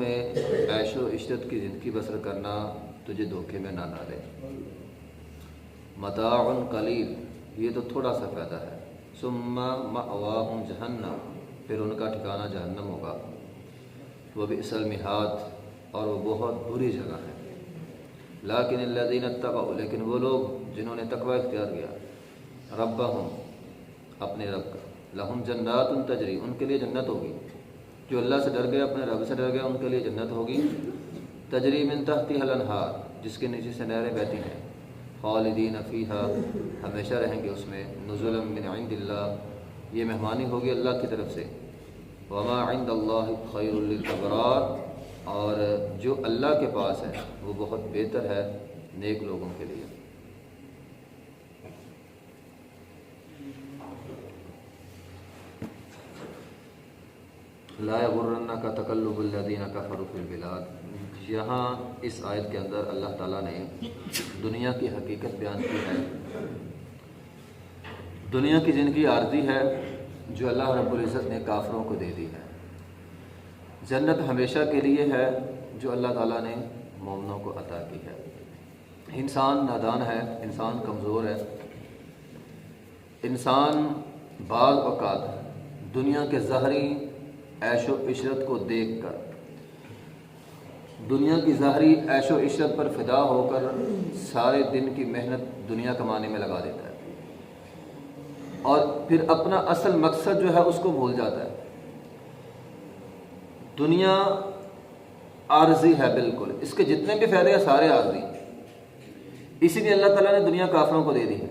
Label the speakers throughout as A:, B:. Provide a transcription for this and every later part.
A: میں عیش و عشرت کی زندگی بسر کرنا تجھے دھوکے میں نہ ڈالے۔ متاع قلیل، یہ تو تھوڑا سا فائدہ ہے۔ ثم مأواہم جہنم، پھر ان کا ٹھکانہ جہنم ہوگا۔ وبئس المہاد، اور وہ بہت بری جگہ ہے۔ لیکن الذین اتقوا، لیکن وہ لوگ جنہوں نے تقوی اختیار کیا، ربہم، اپنے رب کا، لہم جنات تجری، ان کے لیے جنت ہوگی۔ جو اللہ سے ڈر گیا، اپنے رب سے ڈر گیا، ان کے لیے جنت ہوگی۔ تجری من تحتها الانہار، جس کے نیچے سے نہریں بہتی ہیں۔ خالدین فیہا، ہمیشہ رہیں گے اس میں۔ نزلا من عند اللہ، یہ مہمانی ہوگی اللہ کی طرف سے۔ وما عند اللہ خیر للابرار، اور جو اللہ کے پاس ہے وہ بہت بہتر ہے نیک لوگوں کے لیے۔ لا یغرنک تقلب الذین کفروا فی البلاد، یہاں اس آیت کے اندر اللہ تعالیٰ نے دنیا کی حقیقت بیان کی ہے۔ دنیا کی زندگی عارضی ہے جو اللہ رب العزت نے کافروں کو دے دی ہے۔ جنت ہمیشہ کے لیے ہے جو اللہ تعالیٰ نے مومنوں کو عطا کی ہے۔ انسان نادان ہے، انسان کمزور ہے، انسان بعض اوقات دنیا کے ظاہری عیش و عشرت کو دیکھ کر، دنیا کی ظاہری عیش و عشرت پر فدا ہو کر سارے دن کی محنت دنیا کمانے میں لگا دیتا ہے، اور پھر اپنا اصل مقصد جو ہے اس کو بھول جاتا ہے۔ دنیا عارضی ہے بالکل، اس کے جتنے بھی فائدے ہیں سارے عارضی، اسی لیے اللہ تعالیٰ نے دنیا کافروں کو دے دی ہے۔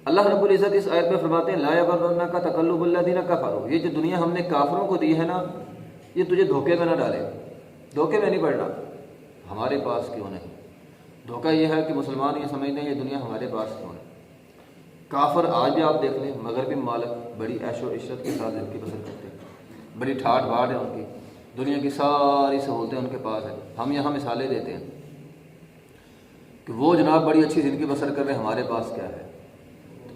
A: اللہ رب العزت اس آیت میں فرماتے ہیں لا یغرنک تقلب الذین کفروا، یہ جو دنیا ہم نے کافروں کو دی ہے نا، یہ تجھے دھوکے میں نہ ڈالے، دھوکے میں نہیں پڑنا۔ ہمارے پاس کیوں نہیں؟ دھوکہ یہ ہے کہ مسلمان یہ سمجھتے ہیں یہ دنیا ہمارے پاس کیوں نہیں۔ کافر آج بھی آپ دیکھ لیں، مغربی ممالک بڑی عیش و عشرت کے ساتھ زندگی بسر کرتے ہیں، بڑی ٹھاٹ باٹ ہے ان کی، دنیا کی ساری سہولتیں ان کے پاس ہیں۔ ہم یہاں مثالیں دیتے ہیں کہ وہ جناب بڑی اچھی زندگی بسر کر رہے ہیں، ہمارے پاس کیا ہے؟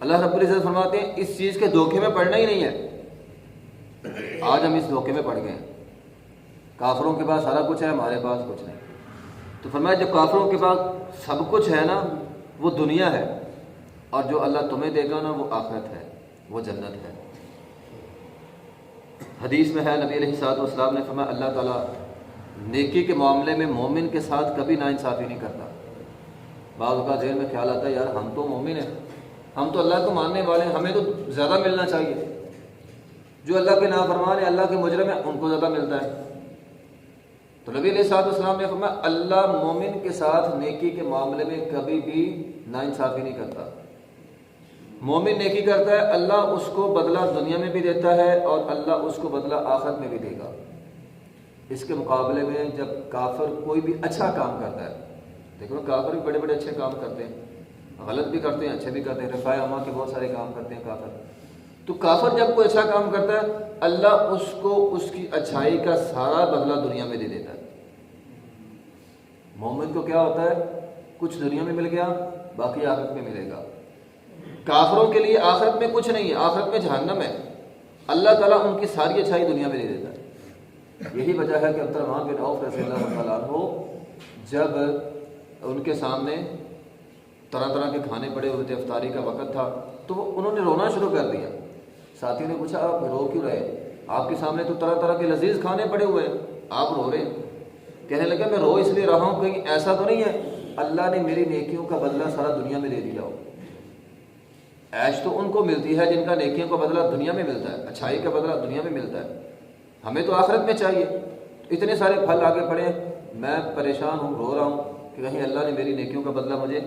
A: اللہ رب العزت فرماتے ہیں اس چیز کے دھوکے میں پڑنا ہی نہیں ہے۔ آج ہم اس دھوکے میں پڑ گئے ہیں، کافروں کے پاس سارا کچھ ہے، ہمارے پاس کچھ نہیں۔ تو فرمایا جو کافروں کے پاس سب کچھ ہے نا وہ دنیا ہے، اور جو اللہ تمہیں دے گا نا وہ آخرت ہے، وہ جنت ہے۔ حدیث میں ہے نبی علیہ الصلوۃ والسلام نے فرمایا اللہ تعالیٰ نیکی کے معاملے میں مومن کے ساتھ کبھی ناانصافی نہیں کرتا۔ بعض اوقات ذہن میں خیال آتا ہے یار ہم تو مومن ہیں، ہم تو اللہ کو ماننے والے ہیں، ہمیں تو زیادہ ملنا چاہیے۔ جو اللہ کے نافرمان ہیں، اللہ کے مجرم ہیں، ان کو زیادہ ملتا ہے۔ تو نبی علیہ الصلوۃ والسلام نے فرمایا اللہ مومن کے ساتھ نیکی کے معاملے میں کبھی بھی ناانصافی نہیں کرتا۔ مومن نیکی کرتا ہے، اللہ اس کو بدلہ دنیا میں بھی دیتا ہے اور اللہ اس کو بدلہ آخرت میں بھی دے گا۔ اس کے مقابلے میں جب کافر کوئی بھی اچھا کام کرتا ہے، دیکھو کافر بھی بڑے بڑے اچھے کام کرتے ہیں، غلط بھی کرتے ہیں، اچھے بھی کرتے ہیں، رفاع عامہ کے بہت سارے کام کرتے ہیں کافر۔ تو کافر جب کوئی اچھا کام کرتا ہے اللہ اس کو اس کی اچھائی کا سارا بدلہ دنیا میں دے دیتا ہے۔ مومن کو کیا ہوتا ہے؟ کچھ دنیا میں مل گیا، باقی آخرت میں ملے گا۔ کافروں کے لیے آخرت میں کچھ نہیں ہے، آخرت میں جہنم ہے، اللہ تعالیٰ ان کی ساری اچھائی دنیا میں دے دیتا ہے۔ یہی وجہ ہے کہ عبد الرحمن بن عوف رضی اللہ تعالیٰ عنہ جب ان کے سامنے طرح طرح کے کھانے پڑے ہوئے تھے، افطاری کا وقت تھا، تو انہوں نے رونا شروع کر دیا۔ ساتھیوں نے پوچھا آپ رو کیوں رہے؟ آپ کے سامنے تو طرح طرح کے لذیذ کھانے پڑے ہوئے ہیں، آپ رو رہے ہیں؟ کہنے لگا میں رو اس لیے رہا ہوں کہیں ایسا تو نہیں ہے اللہ نے میری نیکیوں کا بدلہ سارا دنیا میں دے دیا ہو۔ عیش تو ان کو ملتی ہے جن کا نیکیوں کا بدلہ دنیا میں ملتا ہے، اچھائی کا بدلہ دنیا میں ملتا ہے، ہمیں تو آخرت میں چاہیے۔ اتنے سارے پھل آگے پڑے ہیں، میں پریشان ہوں، رو رہا ہوں کہ کہیں اللہ نے میری نیکیوں کا بدلہ مجھے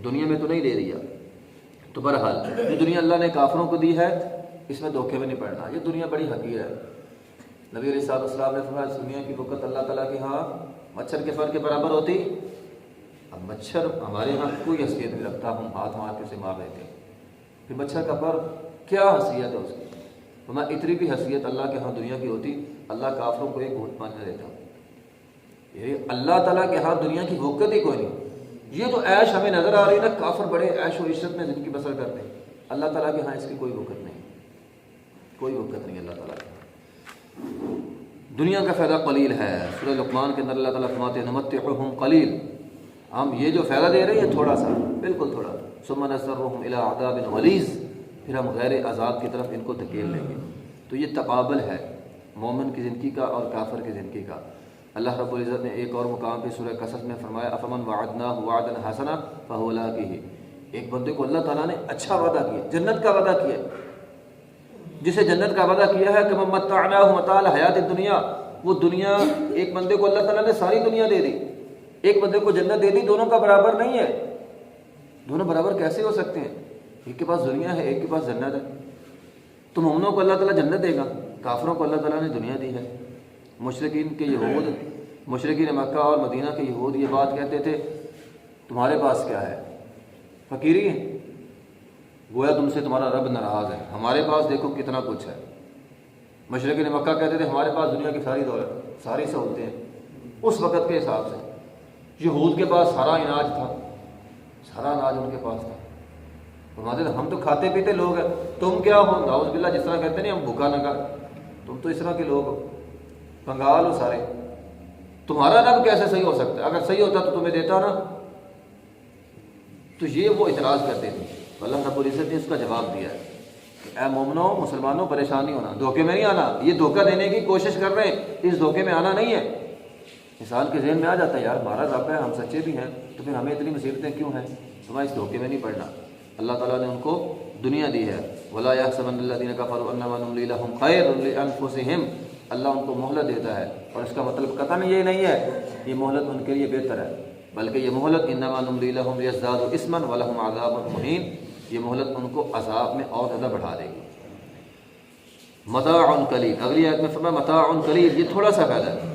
A: دنیا میں تو نہیں دے دیا۔ تو بہرحال جو دنیا اللہ نے کافروں کو دی ہے اس میں دھوکے میں نہیں پڑنا، یہ دنیا بڑی حقیر ہے۔ نبی علیہ الصلوۃ والسلام نے فرمایا اس دنیا کی برکت اللہ تعالیٰ کے ہاں مچھر کے پر کے برابر ہوتی۔ اب مچھر ہمارے ہاں کوئی حیثیت نہیں رکھتا، ہم ہاتھ مار کے اسے مار دیتے ہیں، پھر مچھر کا پر کیا حیثیت ہے اس کی؟ فرمایا اتنی بھی حیثیت اللہ کے ہاں دنیا کی ہوتی اللہ کافروں کو ایک گھونٹ پانی نہ دیتا۔ یہ اللہ تعالیٰ کے ہاں دنیا کی برکت ہی کوئی نہیں۔ یہ جو عیش ہمیں نظر آ رہی ہے نا، کافر بڑے عیش و عشرت میں زندگی بسر کرتے ہیں، اللہ تعالیٰ کے ہاں اس کی کوئی برکت نہیں، کوئی برکت نہیں اللہ تعالیٰ کے ہاں۔ دنیا کا فائدہ قلیل ہے. سورہ لقمان کے اندر اللہ تعالیٰ فرماتے ہیں نمتعہم قلیل، ہم یہ جو فائدہ دے رہے ہیں تھوڑا سا، بالکل تھوڑا. ثم نضطرہم الی عذاب غلیظ، پھر ہم غیر عذاب کی طرف ان کو دھکیل لیں گے. تو یہ تقابل ہے مومن کی زندگی کا اور کافر کی زندگی کا. اللہ رب العزت نے ایک اور مقام پہ سورہ قصص میں فرمایا افمن وعدناہ وعدا حسنا فہو لاقیہ، ایک بندے کو اللہ تعالیٰ نے اچھا وعدہ کیا، جنت کا وعدہ کیا، جسے جنت کا وعدہ کیا ہے کہ متعناہ متاع الحیات الدنیا، وہ دنیا ایک بندے کو اللہ تعالیٰ نے ساری دنیا دے دی، ایک بندے کو جنت دے دی، دونوں کا برابر نہیں ہے. دونوں برابر کیسے ہو سکتے ہیں؟ ایک کے پاس دنیا ہے، ایک کے پاس جنت ہے. تو مومنوں کو اللہ تعالیٰ جنت دے گا، کافروں کو اللہ تعالیٰ نے دنیا دی ہے. مشرکین کے یہود، مشرکین مکہ اور مدینہ کے یہود یہ بات کہتے تھے تمہارے پاس کیا ہے؟ فقیری ہے، گویا تم سے تمہارا رب ناراض ہے. ہمارے پاس دیکھو کتنا کچھ ہے. مشرکین مکہ کہتے تھے ہمارے پاس دنیا کی ساری دولت، ساری سہولتیں ہیں اس وقت کے حساب سے. یہود کے پاس سارا اناج تھا، سارا اناج ان کے پاس تھا. فرماتے تھے ہم تو کھاتے پیتے لوگ ہیں، تم کیا ہو؟ نعوذ باللہ، جس طرح کہتے نہیں ہم بھوکا ننگا، تم تو اس طرح کے لوگ ہو، کنگال ہو سارے. تمہارا رب کیسے صحیح ہو سکتا ہے؟ اگر صحیح ہوتا تو تمہیں دیتا نا. تو یہ وہ اعتراض کرتے تھے. اللہ رب العزت نے اس کا جواب دیا ہے کہ اے مومنوں، مسلمانوں، پریشانی ہونا، دھوکے میں نہیں آنا. یہ دھوکہ دینے کی کوشش کر رہے ہیں، اس دھوکے میں آنا نہیں ہے. انسان کے ذہن میں آ جاتا ہے یار ہمارا رب ہے، ہم سچے بھی ہیں، تو پھر ہمیں اتنی مصیبتیں کیوں ہیں؟ تمہیں اس دھوکے میں نہیں پڑنا. اللہ تعالیٰ نے ان کو دنیا دی ہے. وَلَا يَحْسَبَنَّ الَّذِينَ كَفَرُوا أَنَّمَا نُمْلِي لَهُمْ خَيْرٌ لِأَنفُسِهِمْ، اللہ ان کو مہلت دیتا ہے، اور اس کا مطلب قطعاً یہ نہیں ہے یہ مہلت ان کے لیے بہتر ہے، بلکہ یہ مہلت انما نملی لہم لیزدادوا اثما ولہم عذاب مہین، یہ مہلت ان کو عذاب میں اور زیادہ بڑھا دے گی. متاع قلیل، اگلی آیت میں فرمایا متاع قلیل، یہ تھوڑا سا فائدہ ہے.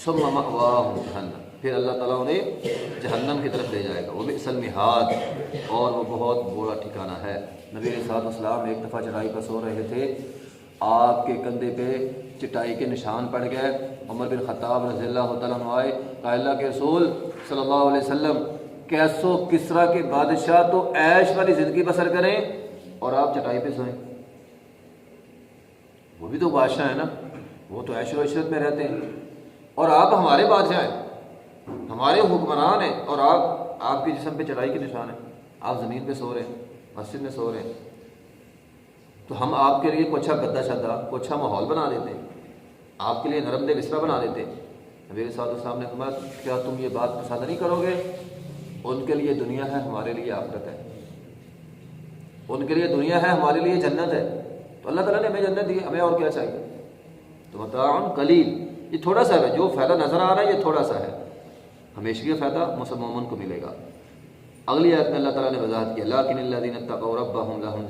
A: ثم مأواہم جہنم، پھر اللہ تعالیٰ انہیں جہنم کی طرف لے جائے گا. وبئس المہاد، اور وہ بہت برا ٹھکانہ ہے. نبی علیہ الصلوۃ والسلام ایک دفعہ چٹائی پر سو رہے تھے، آپ کے کندھے پہ چٹائی کے نشان پڑ گئے. عمر بن خطاب رضی اللہ تعالیٰ عنہ آئے، کہا اللہ کے رسول صلی اللہ علیہ وسلم کیسو کسرا کے بادشاہ تو عیش والی زندگی بسر کریں اور آپ چٹائی پہ سوئیں. وہ بھی تو بادشاہ ہیں نا، وہ تو عیش و عشرت میں رہتے ہیں، اور آپ ہمارے بادشاہ ہیں، ہمارے حکمران ہیں، اور آپ کے جسم پہ چٹائی کے نشان ہیں، آپ زمین پہ سو رہے ہیں، مسجد میں سو رہے ہیں. تو ہم آپ کے لیے کوئی اچھا گدا شدہ، کوئی اچھا ماحول بنا دیتے ہیں، آپ کے لیے نرم دہ بستر بنا دیتے ہیں. نبی صلی اللہ علیہ وسلم نے فرمایا کیا تم یہ بات پسند نہیں کرو گے؟ ان کے لیے دنیا ہے، ہمارے لیے آخرت ہے. ان کے لیے دنیا ہے، ہمارے لیے جنت ہے. تو اللہ تعالیٰ نے ہمیں جنت دی، ہمیں اور کیا چاہیے؟ تو متاع قلیل، یہ تھوڑا سا ہے، جو فائدہ نظر آ رہا ہے یہ تھوڑا سا ہے، ہمیشہ کا فائدہ مسلمان کو ملے گا. اگلی آیت میں اللہ تعالیٰ نے وضاحت کیا لیکن الذین اتقوا ربهم لهم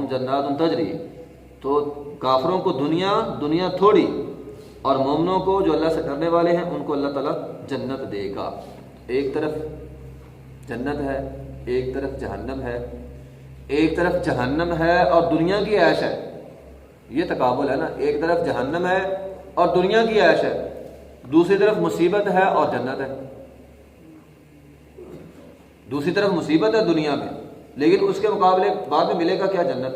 A: جنات تجری، تو کافروں کو دنیا تھوڑی، اور مومنوں کو جو اللہ سے ڈرنے والے ہیں ان کو اللہ تعالیٰ جنت دے گا. ایک طرف جنت ہے، ایک طرف جہنم ہے. ایک طرف جہنم ہے اور دنیا کی عیش ہے، یہ تقابل ہے نا. ایک طرف جہنم ہے اور دنیا کی عیش ہے، دوسری طرف مصیبت ہے اور جنت ہے. دوسری طرف مصیبت ہے دنیا میں، لیکن اس کے مقابلے بعد میں ملے گا کیا؟ جنت.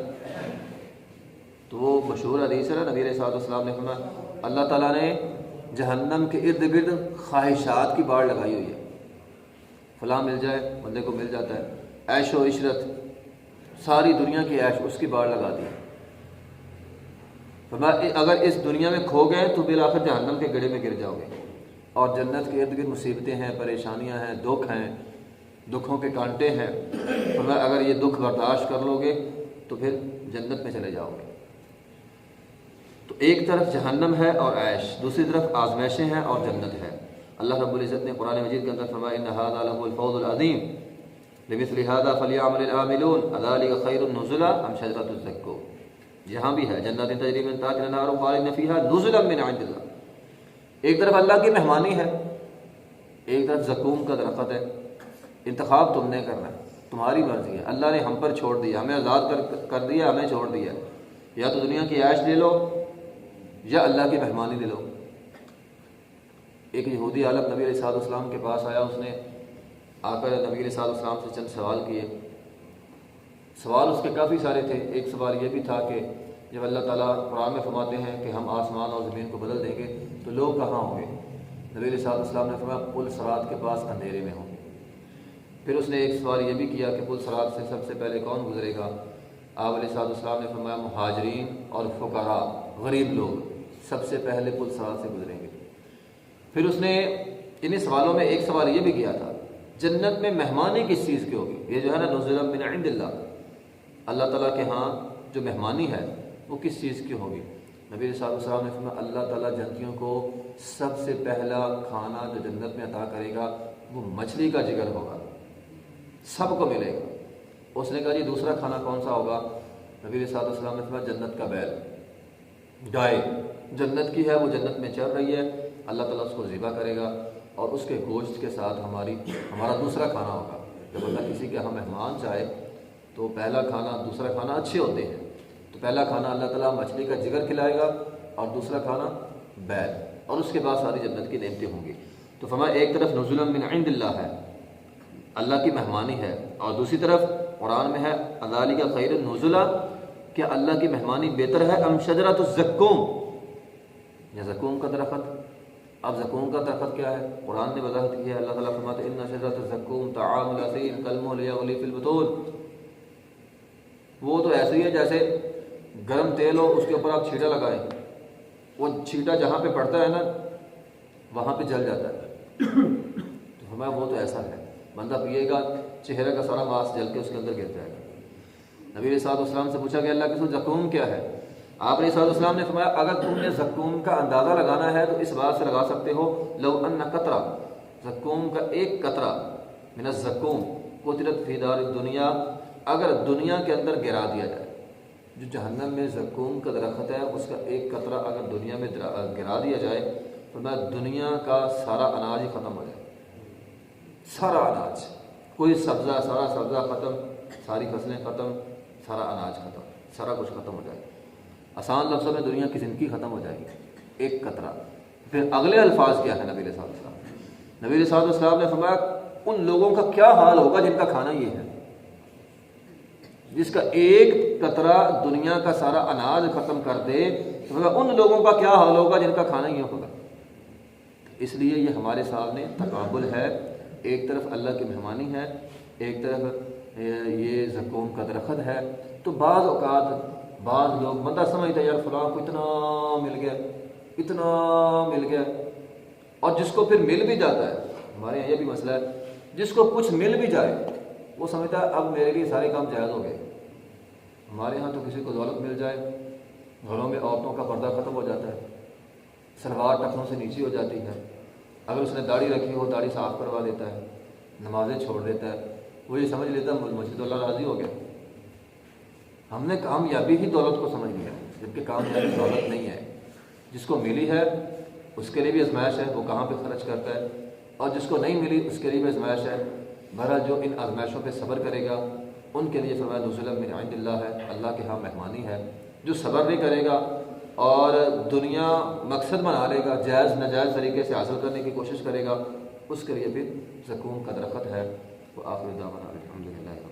A: تو وہ مشہور حدیث ہے نا، نبی علیہ الصلوۃ والسلام نے فرمایا اللہ تعالیٰ نے جہنم کے ارد گرد خواہشات کی باڑ لگائی ہوئی ہے. فلاں مل جائے، بندے کو مل جاتا ہے، عیش و عشرت، ساری دنیا کی عیش، اس کی باڑ لگا دی. فرمایا اگر اس دنیا میں کھو گئے تو بالآخر جہنم کے گڑھے میں گر جاؤ گے. اور جنت کے ارد گرد مصیبتیں ہیں، پریشانیاں ہیں، دکھ ہیں، دکھوں کے کانٹے ہیں. فرمایا اگر یہ دکھ برداشت کر لو گے تو پھر جنت میں چلے جاؤ گے. تو ایک طرف جہنم ہے اور عیش، دوسری طرف آزمائشیں ہیں اور جنت ہے. اللہ رب العزت نے قرآن مجید کے اندر فرمایا ان ھذا لہو الفوز العظیم لمثل ھذا فلیعمل العاملون اذلک خیر نزلا ام شجرۃ الزقوم. یہاں بھی ہے جنات تجری من تحتها الانہار خالدین فیہا نزلا من عند اللہ. ایک طرف اللہ کی مہمانی ہے، ایک طرف زقوم کا درخت ہے. انتخاب تم نے کرنا ہے، تمہاری مرضی ہے. اللہ نے ہم پر چھوڑ دیا، ہمیں آزاد کر دیا، ہمیں چھوڑ دیا. یا تو دنیا کی عیش لے لو یا اللہ کی مہمانی لے لو. ایک یہودی عالم نبی علیہ الصلوۃ والسلام کے پاس آیا، اس نے آ کر نبی علیہ الصلوۃ والسلام سے چند سوال کیے. سوال اس کے کافی سارے تھے. ایک سوال یہ بھی تھا کہ جب اللہ تعالیٰ قرآن میں فرماتے ہیں کہ ہم آسمان اور زمین کو بدل دیں گے تو لوگ کہاں ہوں گے؟ نبی علیہ السلام نے فرمایا پل صراط کے پاس اندھیرے میں ہوں گے۔ پھر اس نے ایک سوال یہ بھی کیا کہ پل صراط سے سب سے پہلے کون گزرے گا؟ آپ علیہ السلام نے فرمایا مہاجرین اور فقراء، غریب لوگ سب سے پہلے پل صراط سے گزریں گے۔ پھر اس نے انہیں سوالوں میں ایک سوال یہ بھی کیا تھا جنت میں مہمانی کس چیز کی ہوگی؟ یہ جو ہے نا نزلا من عند اللہ، اللہ تعالیٰ کے ہاں جو مہمانی ہے وہ کس چیز کی ہوگی؟ نبی علیہ السلام نے فرمایا اللہ تعالیٰ جنتیوں کو سب سے پہلا کھانا جو جنت میں عطا کرے گا وہ مچھلی کا جگر ہوگا، سب کو ملے گا۔ اس نے کہا جی دوسرا کھانا کون سا ہوگا؟ نبی علیہ السلام نے فرمایا جنت کا بیل، گائے جنت کی ہے، وہ جنت میں چل رہی ہے، اللہ تعالیٰ اس کو ذبح کرے گا اور اس کے گوشت کے ساتھ ہمارا دوسرا کھانا ہوگا۔ جب اللہ کسی کے ہاں مہمان جائے تو پہلا کھانا دوسرا کھانا اچھے ہوتے ہیں، تو پہلا کھانا اللہ تعالیٰ مچھلی کا جگر کھلائے گا اور دوسرا کھانا بیل، اور اس کے بعد ساری جنت کی نعمتیں ہوں گی۔ تو فرمایا ایک طرف نزلا من عند اللہ ہے، اللہ کی مہمانی ہے، اور دوسری طرف قرآن میں ہے ذالک خیر نزلا، کہ اللہ کی مہمانی بہتر ہے ام شجرۃ الزقوم، یا زقوم کا درخت۔ اب زقوم کا درخت کیا ہے؟ قرآن نے وضاحت کی ہے، اللہ تعالیٰ فرماتے ہیں ان شجرۃ الزقوم طعام الاثیم کالمہل یغلی فی البطون، وہ تو ایسے ہی ہے جیسے گرم تیل ہو اس کے اوپر آپ چھینٹا لگائیں، وہ چھینٹا جہاں پہ پڑتا ہے نا وہاں پہ جل جاتا ہے۔ تو فرمایا وہ تو ایسا ہے، بندہ پیے گا چہرے کا سارا ماس جل کے اس کے اندر گر جائے گا۔ نبی علیہ السلام سے پوچھا کہ اللہ کے رسول زقوم کیا ہے؟ آپ علیہ السلام نے فرمایا اگر تم نے زقوم کا اندازہ لگانا ہے تو اس بات سے لگا سکتے ہو لو ان قطرہ، زقوم کا ایک قطرہ من الزقوم قطرت فی دار الدنیا، اگر دنیا کے اندر گرا دیا جائے، جو جہنم میں زقوم کا درخت ہے اس کا ایک قطرہ اگر دنیا میں گرا دیا جائے تو دنیا کا سارا اناج ہی ختم ہو جائے، سارا اناج، کوئی سبزہ، سارا سبزہ ختم، ساری فصلیں ختم، سارا اناج ختم، سارا کچھ ختم ہو جائے۔ آسان لفظوں میں دنیا کی زندگی ختم ہو جائے گی، ایک قطرہ۔ پھر اگلے الفاظ کیا ہے نبی علیہ السلام؟ نبی علیہ السلام نے فرمایا ان لوگوں کا کیا حال ہوگا جن کا کھانا یہ ہے، جس کا ایک قطرہ دنیا کا سارا اناج ختم کر دے، تو ان لوگوں کا کیا حال ہوگا جن کا کھانا یہ ہوگا۔ اس لیے یہ ہمارے سامنے تقابل ہے، ایک طرف اللہ کی مہمانی ہے، ایک طرف یہ زقوم کا درخت ہے۔ تو بعض اوقات بعض لوگ بندہ سمجھتا ہے یار فلاں کو اتنا مل گیا، اتنا مل گیا، اور جس کو پھر مل بھی جاتا ہے، ہمارے یہاں یہ بھی مسئلہ ہے، جس کو کچھ مل بھی جائے وہ سمجھتا ہے اب میرے لیے سارے کام جائز ہو گئے۔ ہمارے ہاں تو کسی کو دولت مل جائے، گھروں میں عورتوں کا پردہ ختم ہو جاتا ہے، سلوار ٹخنوں سے نیچی ہو جاتی ہے، اگر اس نے داڑھی رکھی ہو داڑھی صاف کروا دیتا ہے، نمازیں چھوڑ دیتا ہے، وہ یہ سمجھ لیتا ہے مجھے تو اللہ راضی ہو گیا۔ ہم نے کامیابی ہی دولت کو سمجھ لیا، جبکہ کامیابی دولت نہیں ہے، جس کو ملی ہے اس کے لیے بھی آزمائش ہے، وہ کہاں پہ خرچ کرتا ہے، اور جس کو نہیں ملی اس کے لیے بھی آزمائش ہے۔ بہرحال جو ان آزمائشوں پہ صبر کرے گا ان کے لیے فرمایا نزلا من عند اللہ ہے، اللہ کے ہاں مہمانی ہے۔ جو صبر نہیں کرے گا اور دنیا مقصد بنا لے گا، جائز ناجائز طریقے سے حاصل کرنے کی کوشش کرے گا، اس کے لیے پھر زقوم کا درخت ہے۔ وہ آخر دعوانا الحمدللہ۔